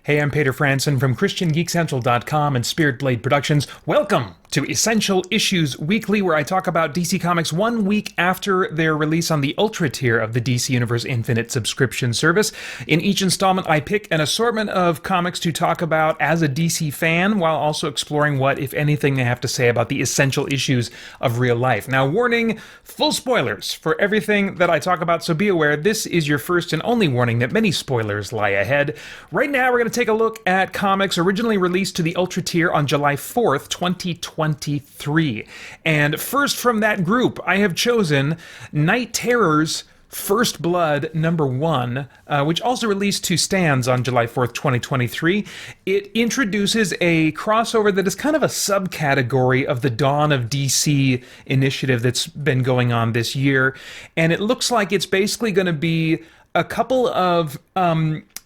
Hey, I'm Peter Franson from christiangeekcentral.com and Spirit Blade Productions. Welcome to Essential Issues Weekly, where I talk about DC Comics 1 week after their release on the Ultra tier of the DC Universe Infinite subscription service. In each installment, I pick an assortment of comics to talk about as a DC fan, while also exploring what, if anything, they have to say about the essential issues of real life. Now, warning, full spoilers for everything that I talk about, so be aware this is your first and only warning that many spoilers lie ahead. Right now, we're going to take a look at comics originally released to the Ultra tier on July 4th, 2023. And first from that group, I have chosen Night Terror's First Blood #1, which also released to stands on July 4th, 2023. It introduces a crossover that is kind of a subcategory of the Dawn of DC initiative that's been going on this year. And it looks like it's basically going to be a couple of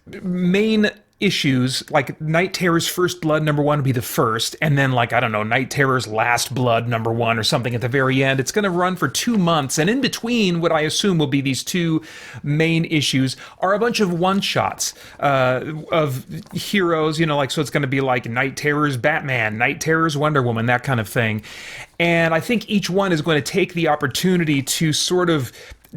main issues, like Night Terror's First Blood #1 would be the first, and then, like, I don't know, Night Terror's Last Blood #1 or something at the very end. It's going to run for 2 months, and in between what I assume will be these two main issues are a bunch of one-shots of heroes, like, so it's going to be like Night Terror's Batman, Night Terror's Wonder Woman, that kind of thing. And I think each one is going to take the opportunity to sort of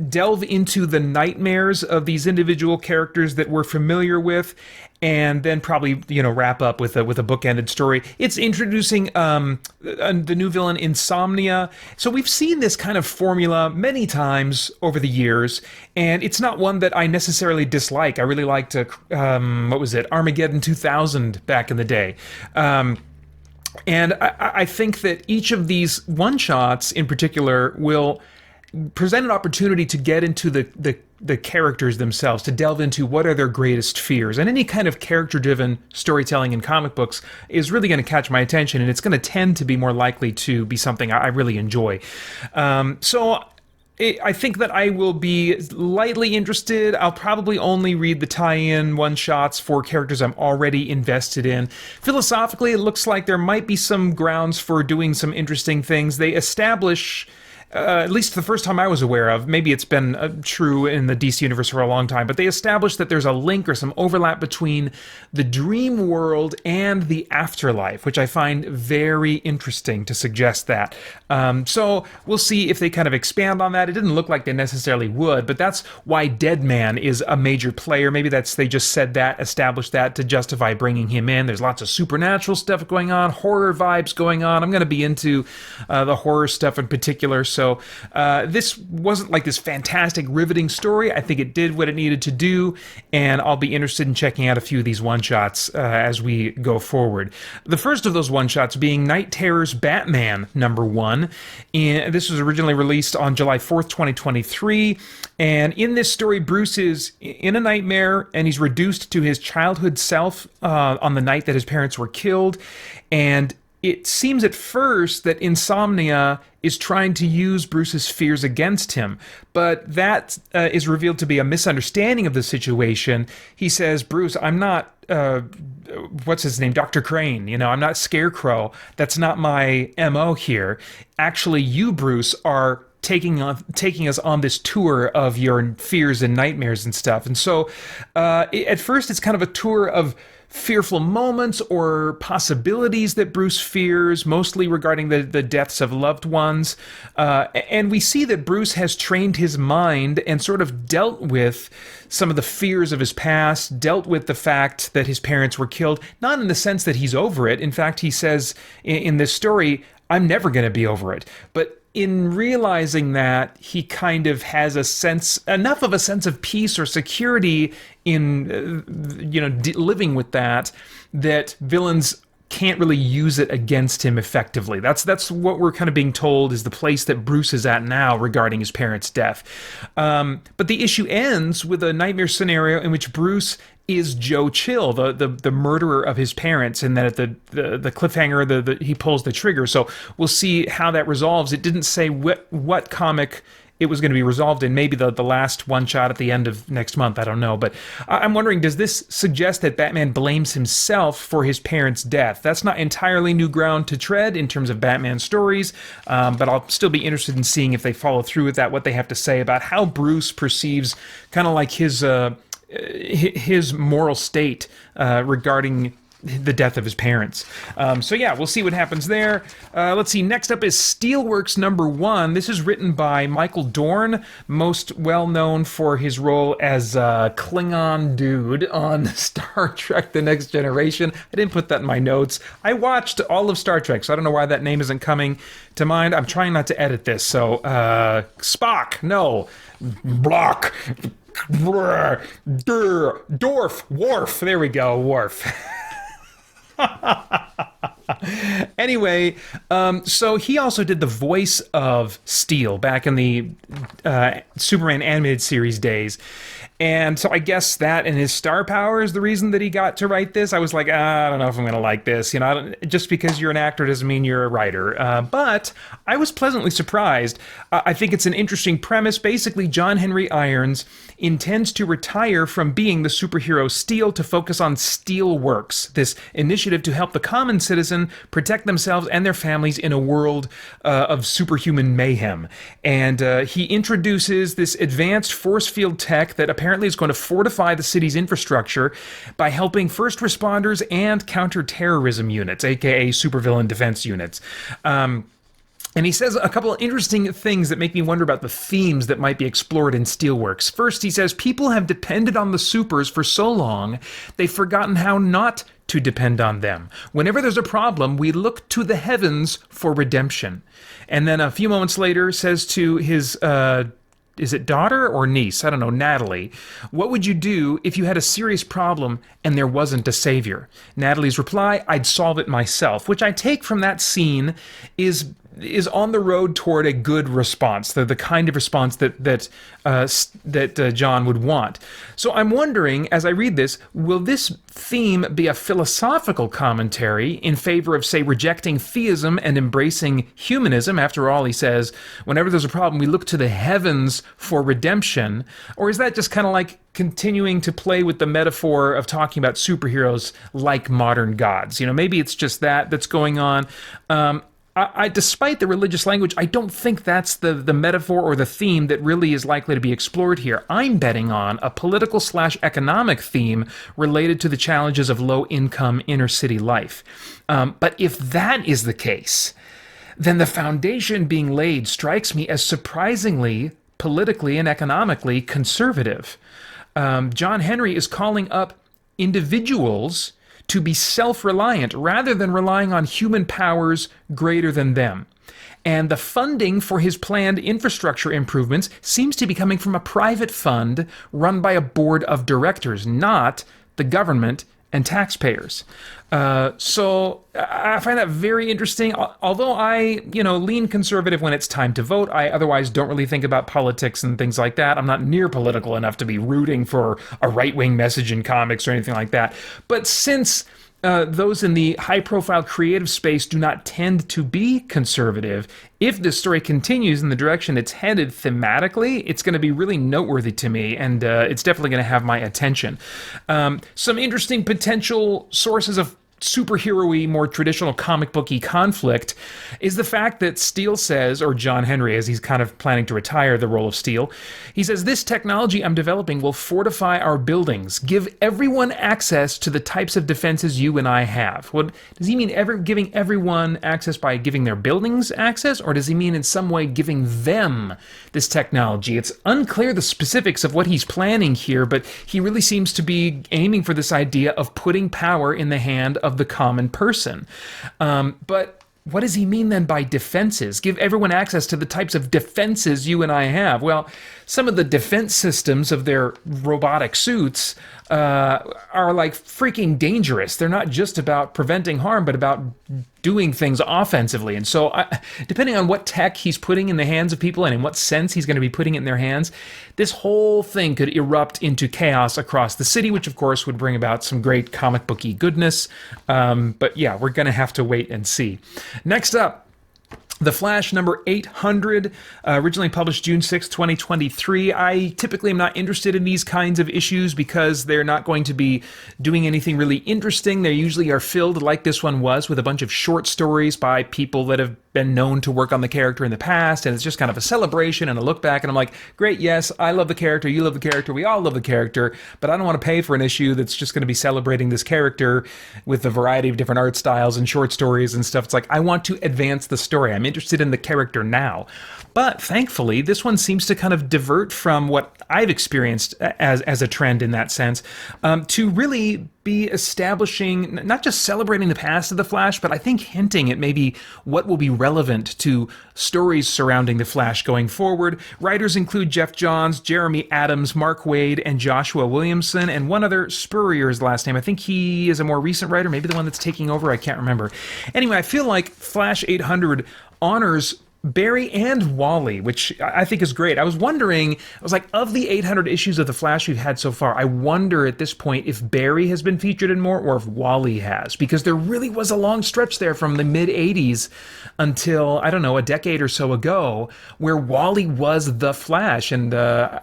delve into the nightmares of these individual characters that we're familiar with, and then probably, wrap up with a bookended story. It's introducing the new villain Insomnia. So we've seen this kind of formula many times over the years, and it's not one that I necessarily dislike. I really liked, Armageddon 2000 back in the day. And I think that each of these one-shots in particular will present an opportunity to get into the characters themselves, to delve into what are their greatest fears. And any kind of character-driven storytelling in comic books is really going to catch my attention, and it's going to tend to be more likely to be something I really enjoy. So I think that I will be lightly interested. I'll probably only read the tie-in one-shots for characters I'm already invested in. Philosophically, it looks like there might be some grounds for doing some interesting things. They establish, at least the first time I was aware of, maybe it's been true in the DC universe for a long time, but they established that there's a link or some overlap between the dream world and the afterlife, which I find very interesting to suggest that. So we'll see if they kind of expand on that. It didn't look like they necessarily would, but that's why Deadman is a major player. Maybe they just said that, established that to justify bringing him in. There's lots of supernatural stuff going on, horror vibes going on. I'm going to be into the horror stuff in particular. So this wasn't like this fantastic, riveting story. I think it did what it needed to do, and I'll be interested in checking out a few of these one-shots as we go forward. The first of those one-shots being Night Terror's Batman #1. And this was originally released on July 4th, 2023. And in this story, Bruce is in a nightmare, and he's reduced to his childhood self on the night that his parents were killed. And it seems at first that Insomnia is trying to use Bruce's fears against him, but that is revealed to be a misunderstanding of the situation. He says, Bruce, I'm not, what's his name, Dr. Crane, I'm not Scarecrow. That's not my MO here. Actually, you, Bruce, are taking us on this tour of your fears and nightmares and stuff. And so at first it's kind of a tour of fearful moments or possibilities that Bruce fears, mostly regarding the deaths of loved ones. And we see that Bruce has trained his mind and sort of dealt with some of the fears of his past, dealt with the fact that his parents were killed, not in the sense that he's over it. In fact, he says in this story, I'm never going to be over it. But in realizing that, he kind of has enough of a sense of peace or security in, living with that villains can't really use it against him effectively. That's what we're kind of being told is the place that Bruce is at now regarding his parents' death. But the issue ends with a nightmare scenario in which Bruce is Joe Chill, the murderer of his parents, and then at the cliffhanger, he pulls the trigger. So we'll see how that resolves. It didn't say what comic it was going to be resolved in. Maybe the last one shot at the end of next month. I don't know. But I'm wondering, does this suggest that Batman blames himself for his parents' death? That's not entirely new ground to tread in terms of Batman stories, but I'll still be interested in seeing if they follow through with that, what they have to say about how Bruce perceives kind of like his his moral state regarding the death of his parents. So yeah, we'll see what happens there. Let's see. Next up is Steelworks #1. This is written by Michael Dorn, most well known for his role as Klingon dude on Star Trek: The Next Generation. I didn't put that in my notes. I watched all of Star Trek, so I don't know why that name isn't coming to mind. I'm trying not to edit this. So Spock, no, Block. Worf. There we go, Worf. Anyway, so he also did the voice of Steel back in the Superman animated series days. And so I guess that and his star power is the reason that he got to write this. I was like, I don't know if I'm going to like this. You know, just because you're an actor doesn't mean you're a writer. But I was pleasantly surprised. I think it's an interesting premise. Basically, John Henry Irons intends to retire from being the superhero Steel to focus on Steelworks, this initiative to help the common citizen protect themselves and their families in a world of superhuman mayhem. And he introduces this advanced force field tech that apparently is going to fortify the city's infrastructure by helping first responders and counterterrorism units, aka supervillain defense units. And he says a couple of interesting things that make me wonder about the themes that might be explored in Steelworks. First, he says, people have depended on the supers for so long, they've forgotten how not to depend on them. Whenever there's a problem, we look to the heavens for redemption. And then a few moments later says to his is it daughter or niece? I don't know, Natalie. What would you do if you had a serious problem and there wasn't a savior? Natalie's reply, I'd solve it myself, which I take from that scene is on the road toward a good response, the kind of response that John would want. So I'm wondering, as I read this, will this theme be a philosophical commentary in favor of, say, rejecting theism and embracing humanism? After all, he says, whenever there's a problem, we look to the heavens for redemption. Or is that just kind of like continuing to play with the metaphor of talking about superheroes like modern gods? You know, maybe it's just that's going on. Despite the religious language, I don't think that's the metaphor or the theme that really is likely to be explored here. I'm betting on a political/economic theme related to the challenges of low-income inner-city life. But if that is the case, then the foundation being laid strikes me as surprisingly politically and economically conservative. John Henry is calling up individuals to be self-reliant rather than relying on human powers greater than them. And the funding for his planned infrastructure improvements seems to be coming from a private fund run by a board of directors, not the government and taxpayers. So I find that very interesting. Although I, lean conservative when it's time to vote, I otherwise don't really think about politics and things like that. I'm not near political enough to be rooting for a right-wing message in comics or anything like that. But since those in the high-profile creative space do not tend to be conservative, if this story continues in the direction it's headed thematically, it's going to be really noteworthy to me, and it's definitely going to have my attention. Some interesting potential sources of superhero-y, more traditional comic booky conflict is the fact that Steel says, or John Henry, as he's kind of planning to retire the role of Steel, he says, this technology I'm developing will fortify our buildings, give everyone access to the types of defenses you and I have. Well, does he mean giving everyone access by giving their buildings access, or does he mean in some way giving them this technology? It's unclear the specifics of what he's planning here, but he really seems to be aiming for this idea of putting power in the hand of the common person. But what does he mean then by defenses? Give everyone access to the types of defenses you and I have. Well, some of the defense systems of their robotic suits are like freaking dangerous. They're not just about preventing harm, but about doing things offensively. And so depending on what tech he's putting in the hands of people and in what sense he's going to be putting it in their hands, this whole thing could erupt into chaos across the city, which of course would bring about some great comic booky goodness. But yeah, we're going to have to wait and see. Next up, The Flash number 800, originally published June 6, 2023. I typically am not interested in these kinds of issues because they're not going to be doing anything really interesting. They usually are filled, like this one was, with a bunch of short stories by people that have been known to work on the character in the past, and it's just kind of a celebration and a look back, and I'm like, great, yes, I love the character, you love the character, we all love the character, but I don't want to pay for an issue that's just going to be celebrating this character with a variety of different art styles and short stories and stuff. It's like, I want to advance the story. I'm interested in the character now. But thankfully, this one seems to kind of divert from what I've experienced as a trend in that sense, to really be establishing, not just celebrating the past of the Flash, but I think hinting at maybe what will be relevant to stories surrounding the Flash going forward. Writers include Jeff Johns, Jeremy Adams, Mark Waid, and Joshua Williamson, and one other, Spurrier is the last name. I think he is a more recent writer, maybe the one that's taking over, I can't remember. Anyway, I feel like Flash 800 honors Barry and Wally, which I think is great. I was wondering, I was like, of the 800 issues of The Flash we've had so far, I wonder at this point if Barry has been featured in more or if Wally has, because there really was a long stretch there from the mid-'80s until, I don't know, a decade or so ago, where Wally was The Flash. And I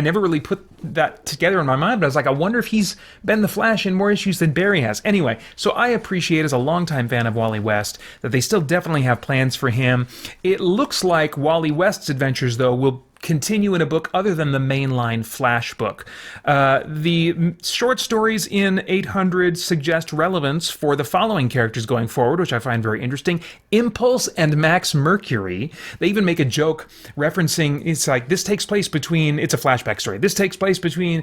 never really put that together in my mind, but I was like, I wonder if he's been The Flash in more issues than Barry has. Anyway, so I appreciate, as a longtime fan of Wally West, that they still definitely have plans for him. It looks like Wally West's adventures, though, will continue in a book other than the mainline Flash book. The short stories in 800 suggest relevance for the following characters going forward, which I find very interesting. Impulse and Max Mercury. They even make a joke referencing, it's like, this takes place between, it's a flashback story, this takes place between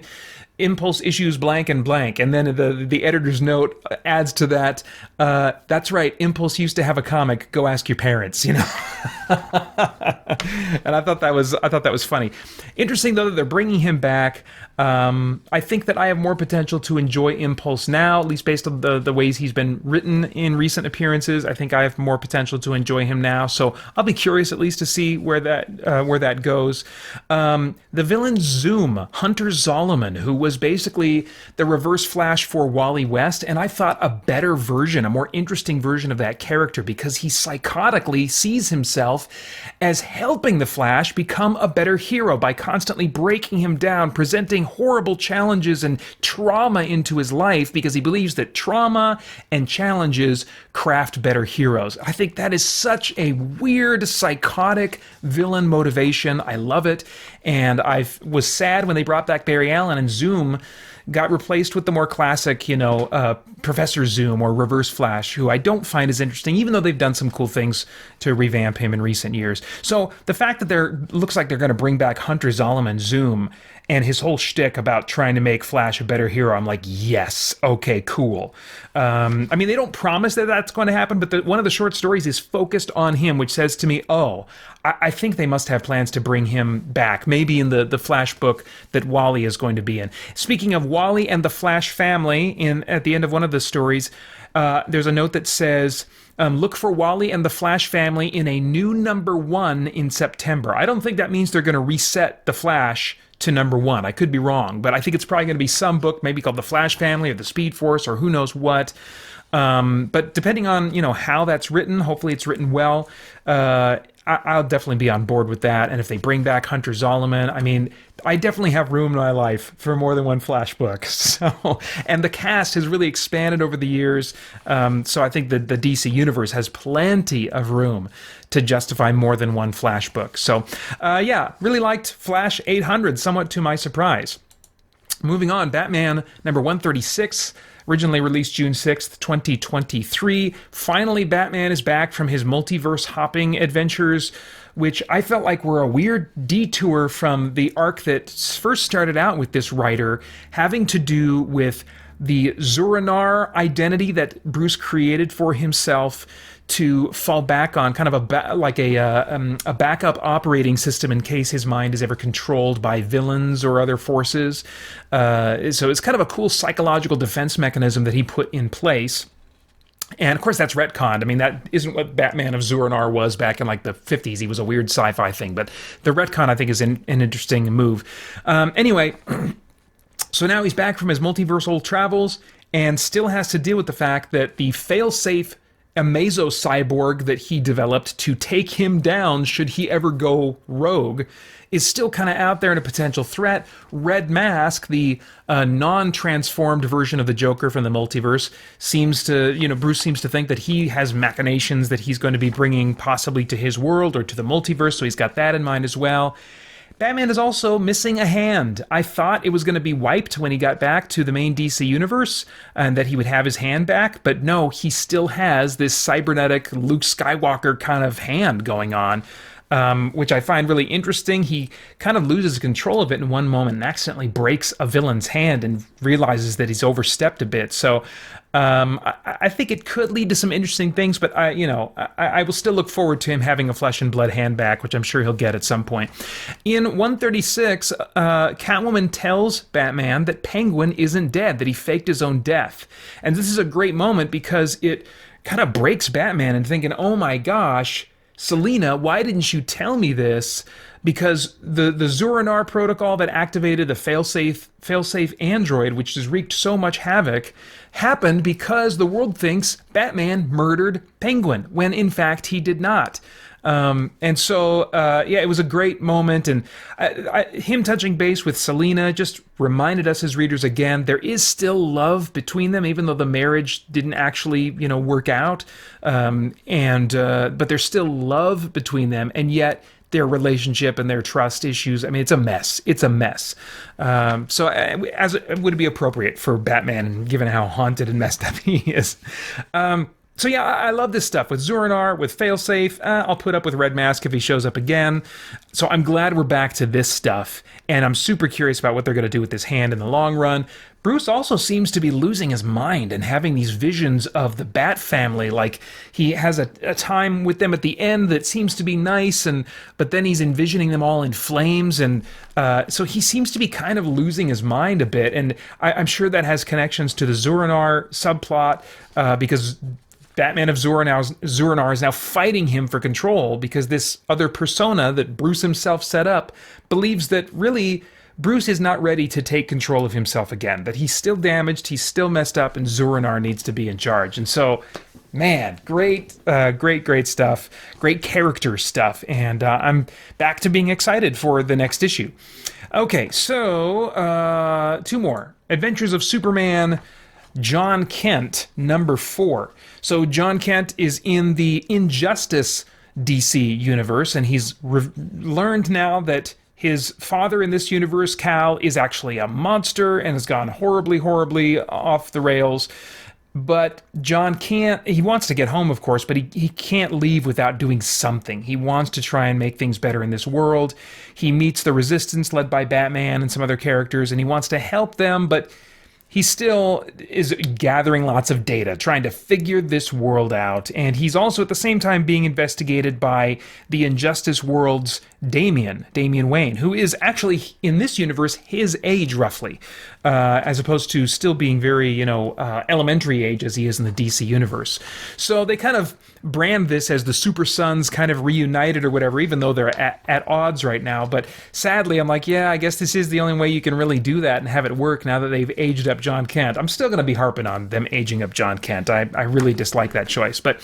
Impulse issues blank and blank, and then the editor's note adds to that, that's right, Impulse used to have a comic, go ask your parents, you know. And I thought that was funny. Interesting, though, that they're bringing him back. I think that I have more potential to enjoy Impulse now, at least based on the ways he's been written in recent appearances. I think I have more potential to enjoy him now, so I'll be curious at least to see where that goes. The villain Zoom, Hunter Zolomon, who was basically the Reverse Flash for Wally West, and I thought a better version, a more interesting version of that character, because he psychotically sees himself as helping the Flash become a better hero by constantly breaking him down, presenting horrible challenges and trauma into his life, because he believes that trauma and challenges craft better heroes. I think that is such a weird, psychotic villain motivation. I love it, and I was sad when they brought back Barry Allen and Zoom got replaced with the more classic, Professor Zoom or Reverse Flash, who I don't find as interesting, even though they've done some cool things to revamp him in recent years. So the fact that looks like they're going to bring back Hunter Zolomon, Zoom, and his whole shtick about trying to make Flash a better hero, I'm like, yes, okay, cool. I mean, they don't promise that that's going to happen, but one of the short stories is focused on him, which says to me, I think they must have plans to bring him back, maybe in the Flash book that Wally is going to be in. Speaking of Wally and the Flash family, at the end of one of the stories, there's a note that says, look for Wally and the Flash family in a new #1 in September. I don't think that means they're going to reset the Flash to #1. I could be wrong, but I think it's probably going to be some book, maybe called The Flash Family or The Speed Force or who knows what. But depending on how that's written, hopefully it's written well. I'll definitely be on board with that. And if they bring back Hunter Zolomon, I mean, I definitely have room in my life for more than one Flash book. So, and the cast has really expanded over the years. So I think the DC universe has plenty of room to justify more than one Flash book. So, really liked Flash 800, somewhat to my surprise. Moving on, Batman number 136. Originally released June 6th, 2023. Finally, Batman is back from his multiverse hopping adventures, which I felt like were a weird detour from the arc that first started out with this writer, having to do with the Zur-Anar identity that Bruce created for himself to fall back on, kind of a backup operating system in case his mind is ever controlled by villains or other forces. So it's kind of a cool psychological defense mechanism that he put in place. And of course that's retconned. I mean, that isn't what Batman of Zur-Anar was back in like the 50s. He was a weird sci-fi thing, but the retcon I think is an interesting move. Anyway, so now he's back from his multiversal travels and still has to deal with the fact that the fail-safe a meso cyborg that he developed to take him down should he ever go rogue, is still kind of out there and a potential threat. Red Mask, the non-transformed version of the Joker from the multiverse, seems to, Bruce seems to think that he has machinations that he's going to be bringing possibly to his world or to the multiverse, so he's got that in mind as well. Batman is also missing a hand. I thought it was going to be wiped when he got back to the main DC universe and that he would have his hand back, but no, he still has this cybernetic Luke Skywalker kind of hand going on. Which I find really interesting. He kind of loses control of it in one moment and accidentally breaks a villain's hand and realizes that he's overstepped a bit. So I think it could lead to some interesting things, but I will still look forward to him having a flesh and blood hand back, which I'm sure he'll get at some point. In 136, Catwoman tells Batman that Penguin isn't dead, that he faked his own death. And this is a great moment because it kind of breaks Batman and thinking, oh my gosh, Selina, why didn't you tell me this? Because the Zur-Anar protocol that activated the failsafe android, which has wreaked so much havoc, happened because the world thinks Batman murdered Penguin, when in fact he did not. It was a great moment, and him touching base with Selina just reminded us as readers again, there is still love between them, even though the marriage didn't actually, work out, but there's still love between them, and yet their relationship and their trust issues, I mean, it's a mess. It's a mess. As it would be appropriate for Batman, given how haunted and messed up he is. I love this stuff with Zur-Anar, with Failsafe. I'll put up with Red Mask if he shows up again. So I'm glad we're back to this stuff, and I'm super curious about what they're going to do with this hand in the long run. Bruce also seems to be losing his mind and having these visions of the Bat family. Like, he has a time with them at the end that seems to be nice, but then he's envisioning them all in flames, and so he seems to be kind of losing his mind a bit, and I'm sure that has connections to the Zur-Anar subplot, because Batman of Zur-Anar is now fighting him for control because this other persona that Bruce himself set up believes that really Bruce is not ready to take control of himself again, that he's still damaged, he's still messed up, and Zur-Anar needs to be in charge. And so, man, great stuff, great character stuff, and I'm back to being excited for the next issue. Okay, so two more. Adventures of Superman, Jon Kent, number 4. So Jon Kent is in the Injustice DC universe, and he's learned now that his father in this universe, Cal, is actually a monster and has gone horribly off the rails. But Jon can't, he wants to get home, of course, but he can't leave without doing something. He wants to try and make things better in this world. He meets the Resistance led by Batman and some other characters, and he wants to help them, but he still is gathering lots of data, trying to figure this world out, and he's also at the same time being investigated by the Injustice world's Damian Wayne, who is actually, in this universe, his age, roughly, as opposed to still being very, elementary age as he is in the DC universe. So they kind of brand this as the Super Sons kind of reunited or whatever, even though they're at odds right now. But sadly, I'm like, yeah, I guess this is the only way you can really do that and have it work now that they've aged up Jon Kent. I'm still going to be harping on them aging up Jon Kent. I really dislike that choice. But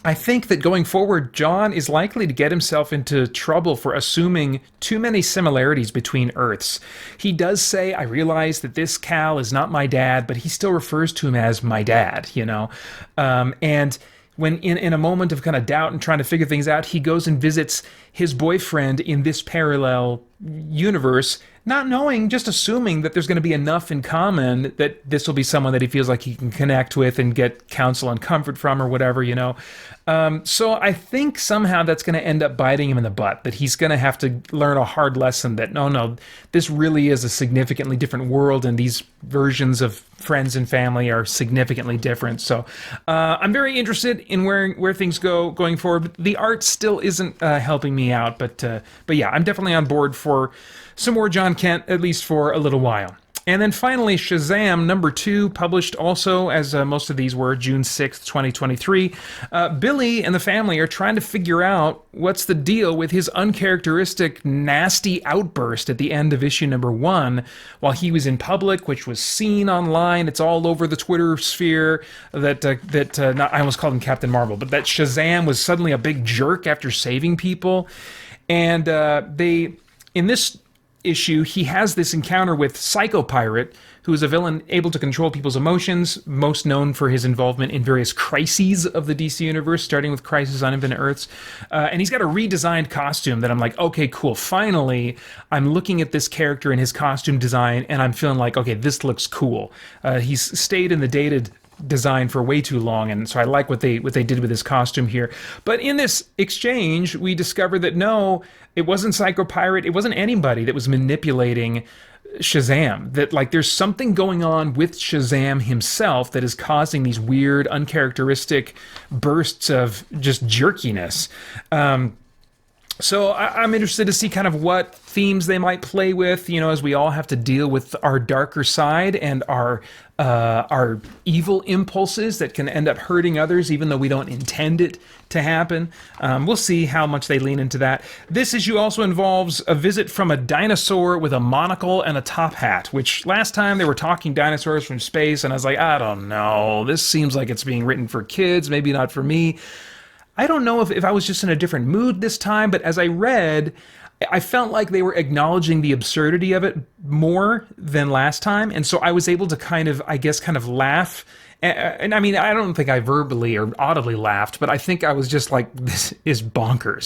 I think that going forward, Jon is likely to get himself into trouble for assuming too many similarities between Earths. He does say, I realize that this Cal is not my dad, but he still refers to him as my dad, and when in a moment of kind of doubt and trying to figure things out, he goes and visits his boyfriend in this parallel universe, not knowing, just assuming that there's going to be enough in common that this will be someone that he feels like he can connect with and get counsel and comfort from or whatever, So I think somehow that's going to end up biting him in the butt, that he's going to have to learn a hard lesson that, no, this really is a significantly different world, and these versions of friends and family are significantly different. So I'm very interested in where things go going forward. The art still isn't helping me out, but yeah, I'm definitely on board for some more Jon Kent, at least for a little while. And then finally, Shazam #2, published also, as most of these were, June 6th, 2023. Billy and the family are trying to figure out what's the deal with his uncharacteristic, nasty outburst at the end of issue #1 while he was in public, which was seen online. It's all over the Twitter sphere I almost called him Captain Marvel, but that Shazam was suddenly a big jerk after saving people. And in this issue, he has this encounter with Psycho Pirate, who is a villain able to control people's emotions, most known for his involvement in various crises of the DC Universe, starting with Crisis on Infinite Earths. And he's got a redesigned costume that I'm like, okay, cool. Finally, I'm looking at this character and his costume design, and I'm feeling like, okay, this looks cool. He's stayed in the dated design for way too long, and so I like what they did with his costume here. But in this exchange, we discover that no, it wasn't Psycho Pirate, it wasn't anybody that was manipulating Shazam. That like there's something going on with Shazam himself that is causing these weird, uncharacteristic bursts of just jerkiness. So I'm interested to see kind of what themes they might play with, as we all have to deal with our darker side and our evil impulses that can end up hurting others, even though we don't intend it to happen. We'll see how much they lean into that. This issue also involves a visit from a dinosaur with a monocle and a top hat, which last time they were talking dinosaurs from space, and I was like, I don't know. This seems like it's being written for kids, maybe not for me. I don't know if I was just in a different mood this time, but as I read, I felt like they were acknowledging the absurdity of it more than last time, and so I was able to kind of laugh. And I mean, I don't think I verbally or audibly laughed, but I think I was just like, this is bonkers,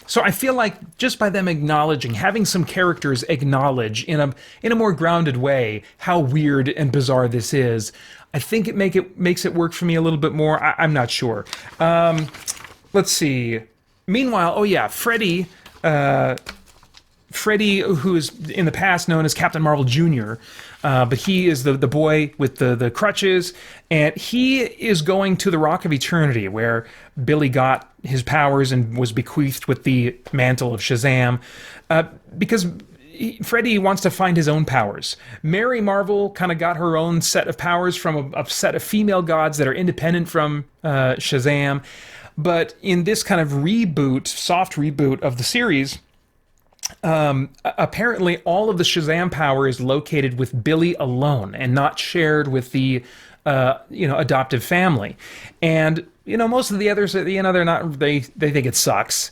So I feel like just by them acknowledging, having some characters acknowledge in a more grounded way how weird and bizarre this is, I think it makes it work for me a little bit more. I'm not sure. Let's see. Meanwhile, Freddy, who is in the past known as Captain Marvel Jr., but he is the boy with the crutches, and he is going to the Rock of Eternity, where Billy got his powers and was bequeathed with the mantle of Shazam, because Freddy wants to find his own powers. Mary Marvel kind of got her own set of powers from a set of female gods that are independent from Shazam. But in this kind of soft reboot of the series, apparently all of the Shazam power is located with Billy alone and not shared with the adoptive family. And most of the others, they're not. They think it sucks.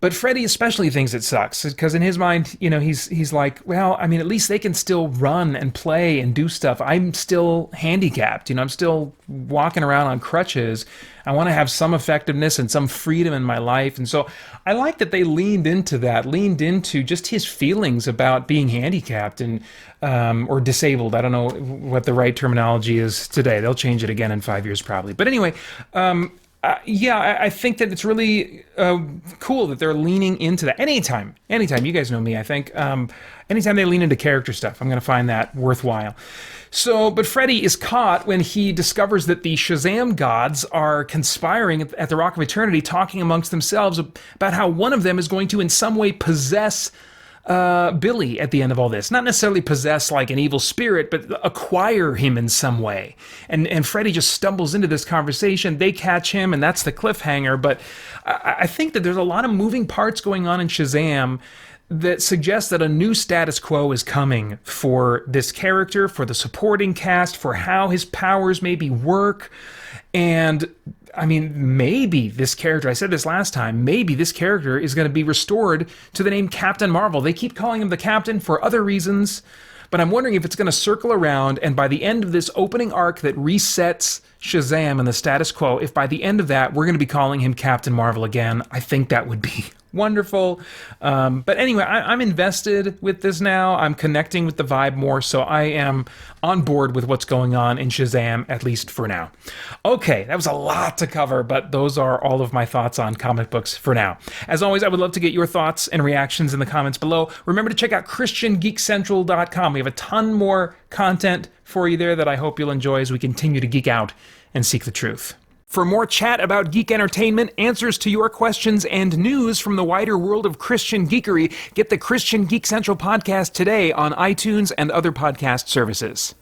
But Freddy especially thinks it sucks, because in his mind, he's like, well, I mean, at least they can still run and play and do stuff. I'm still handicapped, I'm still walking around on crutches. I want to have some effectiveness and some freedom in my life. And so I like that they leaned into just his feelings about being handicapped and or disabled. I don't know what the right terminology is today. They'll change it again in 5 years probably. But anyway, I think that it's really cool that they're leaning into that. Anytime, you guys know me, I think, anytime they lean into character stuff, I'm going to find that worthwhile. So, but Freddy is caught when he discovers that the Shazam gods are conspiring at the Rock of Eternity, talking amongst themselves about how one of them is going to in some way possess Billy at the end of all this. Not necessarily possess like an evil spirit, but acquire him in some way. And Freddy just stumbles into this conversation. They catch him, and that's the cliffhanger. But I think that there's a lot of moving parts going on in Shazam that suggest that a new status quo is coming for this character, for the supporting cast, for how his powers maybe work. And I mean, maybe this character, I said this last time, maybe this character is going to be restored to the name Captain Marvel. They keep calling him the Captain for other reasons, but I'm wondering if it's going to circle around, and by the end of this opening arc that resets Shazam and the status quo, if by the end of that we're going to be calling him Captain Marvel again, I think that would be wonderful. But anyway, I'm invested with this now. I'm connecting with the vibe more, so I am on board with what's going on in Shazam, at least for now. Okay, that was a lot to cover, but those are all of my thoughts on comic books for now. As always, I would love to get your thoughts and reactions in the comments below. Remember to check out christiangeekcentral.com. We have a ton more content for you there that I hope you'll enjoy as we continue to geek out and seek the truth. For more chat about geek entertainment, answers to your questions, and news from the wider world of Christian geekery, get the Christian Geek Central podcast today on iTunes and other podcast services.